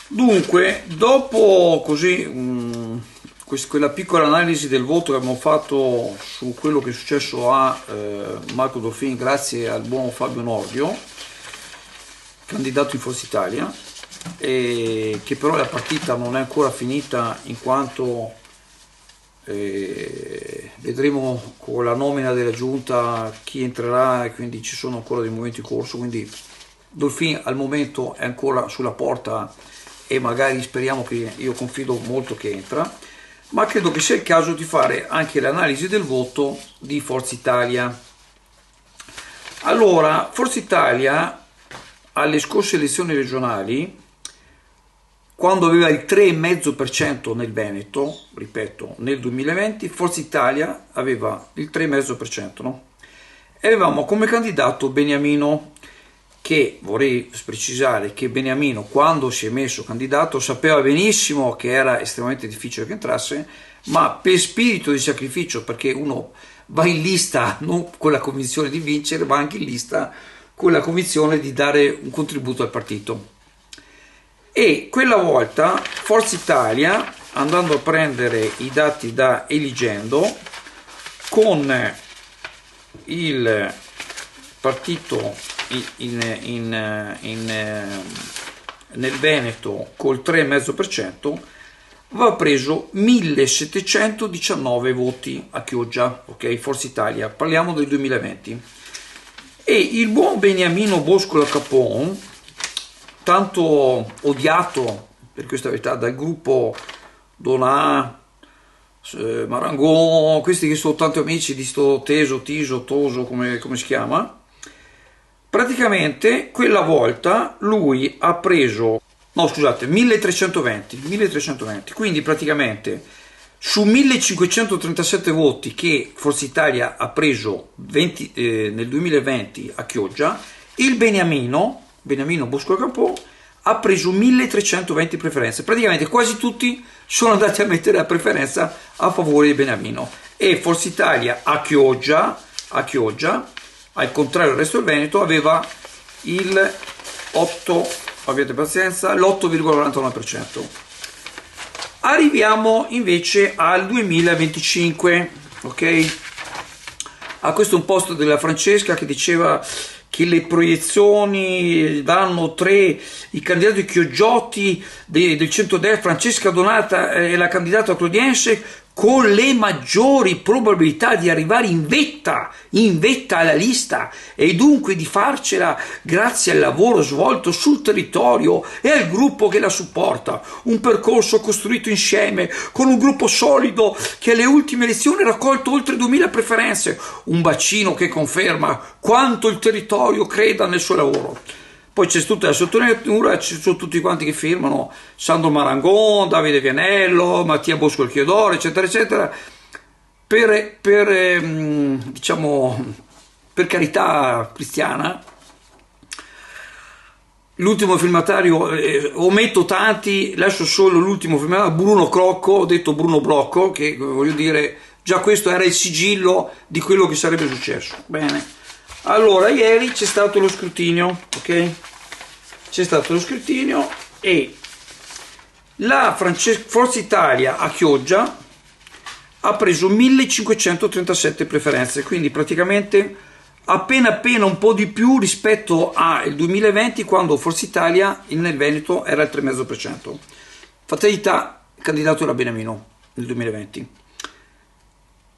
Dunque, dopo così quella piccola analisi del voto che abbiamo fatto su quello che è successo a Marco Dolfin grazie al buon Fabio Nordio, candidato in Forza Italia, e che però la partita non è ancora finita in quanto vedremo con la nomina della giunta chi entrerà e quindi ci sono ancora dei momenti in corso, quindi Dolfin al momento è ancora sulla porta e magari speriamo che, io confido molto che entra, ma credo che sia il caso di fare anche l'analisi del voto di Forza Italia. Allora, Forza Italia alle scorse elezioni regionali, quando aveva il 3,5% nel Veneto, ripeto, nel 2020, Forza Italia aveva il 3,5%, no? E avevamo come candidato Beniamino, che vorrei precisare che Beniamino, quando si è messo candidato, sapeva benissimo che era estremamente difficile che entrasse, ma per spirito di sacrificio, perché uno va in lista non con la convinzione di vincere, va anche in lista con la convinzione di dare un contributo al partito. E quella volta Forza Italia, andando a prendere i dati da Eligendo, con il partito nel Veneto col 3,5%, aveva preso 1719 voti a Chioggia, ok? Forza Italia, parliamo del 2020. E il buon Beniamino Bosco Capon, tanto odiato per questa verità dal gruppo Donà, Marangon, questi che sono tanti amici di sto Toso, come si chiama, praticamente quella volta lui ha preso, no scusate, 1320, quindi praticamente su 1537 voti che Forza Italia ha preso nel 2020 a Chioggia, il Beniamino Bosco Capò ha preso 1320 preferenze, praticamente quasi tutti sono andati a mettere la preferenza a favore di Beniamino, e Forza Italia a Chioggia, al contrario del resto del Veneto, aveva il 8, abbiate pazienza, l'8,49%. Arriviamo invece al 2025, ok? A questo un post della Francesca che diceva che le proiezioni danno i candidati chioggioti del centrodestra. Francesca Donata è la candidata clodiense con le maggiori probabilità di arrivare in vetta alla lista e dunque di farcela grazie al lavoro svolto sul territorio e al gruppo che la supporta. Un percorso costruito insieme con un gruppo solido che alle ultime elezioni ha raccolto oltre 2000 preferenze, un bacino che conferma quanto il territorio creda nel suo lavoro. Poi c'è tutta la sottolineatura, ci sono tutti quanti che firmano, Sandro Marangon, Davide Vianello, Mattia Bosco il Chiodoro, eccetera, eccetera, diciamo, per carità cristiana. L'ultimo firmatario, ometto tanti, lascio solo l'ultimo firmatario, Bruno Crocco, ho detto Bruno Brocco, che voglio dire, già questo era il sigillo di quello che sarebbe successo. Bene. Allora, ieri c'è stato lo scrutinio, ok? C'è stato lo scrutinio e la Forza Italia a Chioggia ha preso 1537 preferenze, quindi praticamente appena un po' di più rispetto al 2020, quando Forza Italia nel Veneto era il 3,5%. Fatalità, il candidato era Beniamino nel 2020.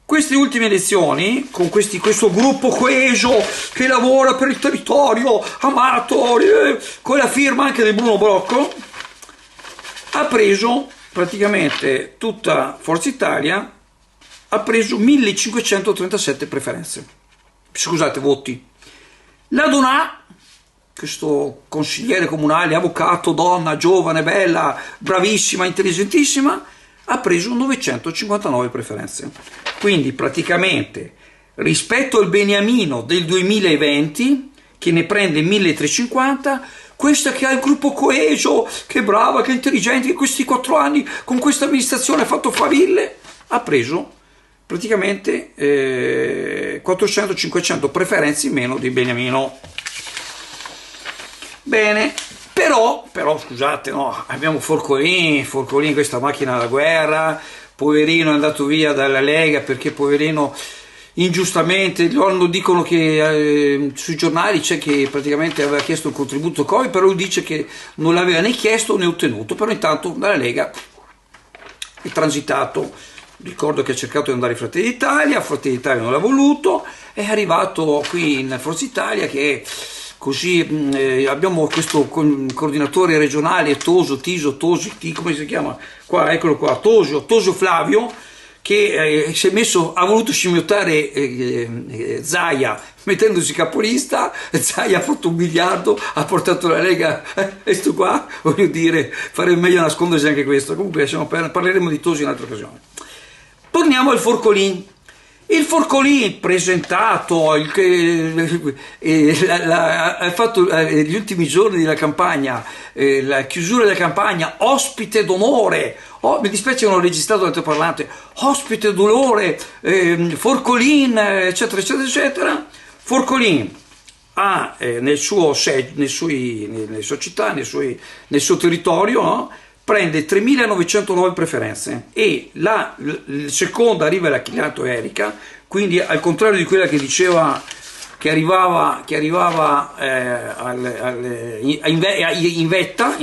Queste ultime elezioni, con questo gruppo coeso che lavora per il territorio, amato, con la firma anche di Bruno Brocco, ha preso praticamente tutta Forza Italia, ha preso 1537 preferenze, scusate, voti. La Donà, questo consigliere comunale, avvocato, donna, giovane, bella, bravissima, intelligentissima, ha preso 959 preferenze. Quindi praticamente rispetto al Beniamino del 2020, che ne prende 1350, questa che ha il gruppo coeso, che è brava, che è intelligente, che questi 4 anni con questa amministrazione ha fatto faville, ha preso praticamente 400-500 preferenze in meno di Beniamino. Bene, Però scusate, no, abbiamo Forcolin, questa macchina da guerra, poverino è andato via dalla Lega perché poverino ingiustamente, dicono che sui giornali c'è che praticamente aveva chiesto il contributo Covid, però lui dice che non l'aveva né chiesto né ottenuto, però intanto dalla Lega è transitato. Ricordo che ha cercato di andare in Fratelli d'Italia non l'ha voluto, è arrivato qui in Forza Italia che così abbiamo questo coordinatore regionale Tosi, come si chiama? Qua, eccolo qua, Tosio Flavio, che ha voluto scimmiottare Zaia mettendosi capolista. Zaia ha fatto 1 miliardo, ha portato la Lega, questo qua, voglio dire, farebbe meglio nascondersi anche questo. Comunque parleremo di Tosi in altre occasioni. Torniamo al Forcolin. Il Forcolin presentato, ha fatto gli ultimi giorni della campagna, la chiusura della campagna, ospite d'onore, mi dispiace che non ho registrato l'altoparlante, ospite d'onore, Forcolin, eccetera, eccetera, eccetera. Forcolin ha nelle sue città, nel suo territorio, no? Prende 3.909 preferenze e la seconda arriva la Chilato Erika, quindi al contrario di quella che diceva che arrivava in vetta,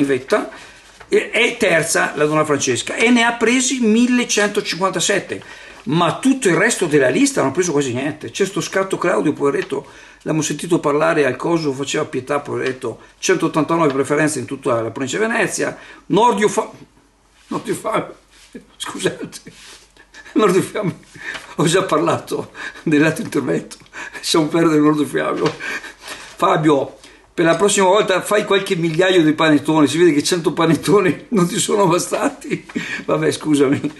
è terza la donna Francesca e ne ha presi 1.157, ma tutto il resto della lista non ha preso quasi niente. C'è sto Scatto Claudio, poveretto, l'abbiamo sentito parlare al coso, faceva pietà, poveretto, 189 preferenze in tutta la provincia di Venezia. Nordio Fabio, scusate, Nordio Fabio, ho già parlato nell'altro intervento, lasciamo perdere Nordio Fabio, per la prossima volta fai qualche migliaio di panettoni, si vede che 100 panettoni non ti sono bastati, vabbè scusami.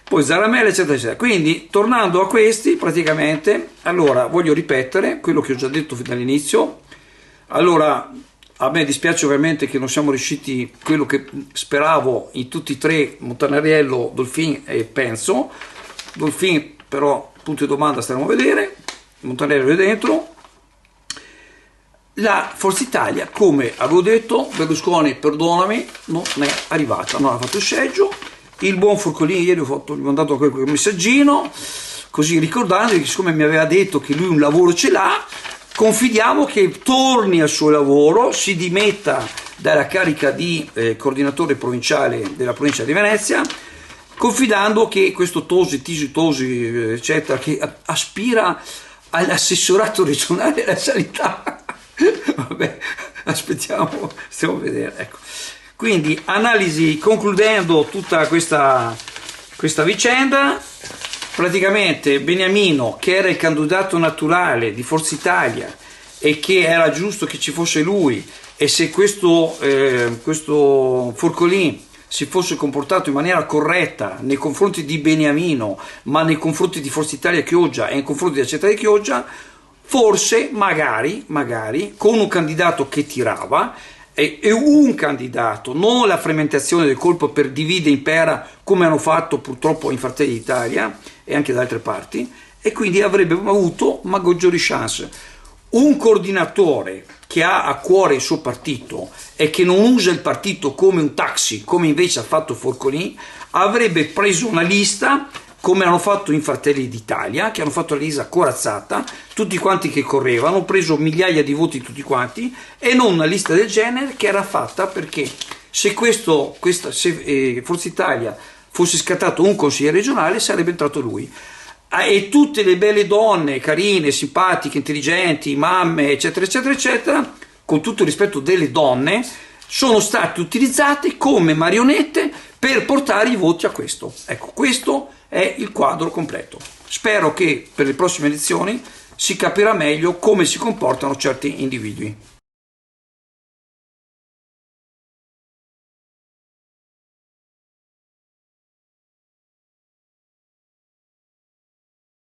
Poi Zaramella, eccetera, eccetera. Quindi, tornando a questi, praticamente, allora, voglio ripetere quello che ho già detto fin dall'inizio. Allora, a me dispiace ovviamente che non siamo riusciti, quello che speravo in tutti e tre, Montanariello, Dolfin e Penso. Dolfin, però, punto di domanda, staremo a vedere. Montanariello è dentro. La Forza Italia, come avevo detto, Berlusconi, perdonami, non è arrivata, non ha fatto il seggio. Il buon Forcolini ieri gli ho mandato quel messaggino, così ricordando che siccome mi aveva detto che lui un lavoro ce l'ha, confidiamo che torni al suo lavoro, si dimetta dalla carica di coordinatore provinciale della provincia di Venezia, confidando che questo Tosi, eccetera, che aspira all'assessorato regionale alla sanità. Vabbè, aspettiamo, stiamo a vedere, ecco. Quindi, analisi, concludendo tutta questa vicenda, praticamente Beniamino, che era il candidato naturale di Forza Italia e che era giusto che ci fosse lui, e se questo Forcolin si fosse comportato in maniera corretta nei confronti di Beniamino, ma nei confronti di Forza Italia Chioggia e nei confronti della città di Chioggia, forse, magari, con un candidato che tirava, e un candidato, non la frammentazione del colpo per divide impera come hanno fatto purtroppo in Fratelli d'Italia e anche da altre parti, e quindi avrebbe avuto maggiori chance. Un coordinatore che ha a cuore il suo partito e che non usa il partito come un taxi, come invece ha fatto Forcolin, avrebbe preso una lista come hanno fatto in Fratelli d'Italia, che hanno fatto la lista corazzata, tutti quanti che correvano, hanno preso migliaia di voti tutti quanti, e non una lista del genere che era fatta perché se Forza Italia fosse scattato un consigliere regionale sarebbe entrato lui. E tutte le belle donne, carine, simpatiche, intelligenti, mamme, eccetera, eccetera, eccetera, con tutto il rispetto delle donne, sono state utilizzate come marionette per portare i voti a questo. Ecco, questo è il quadro completo. Spero che per le prossime elezioni si capirà meglio come si comportano certi individui.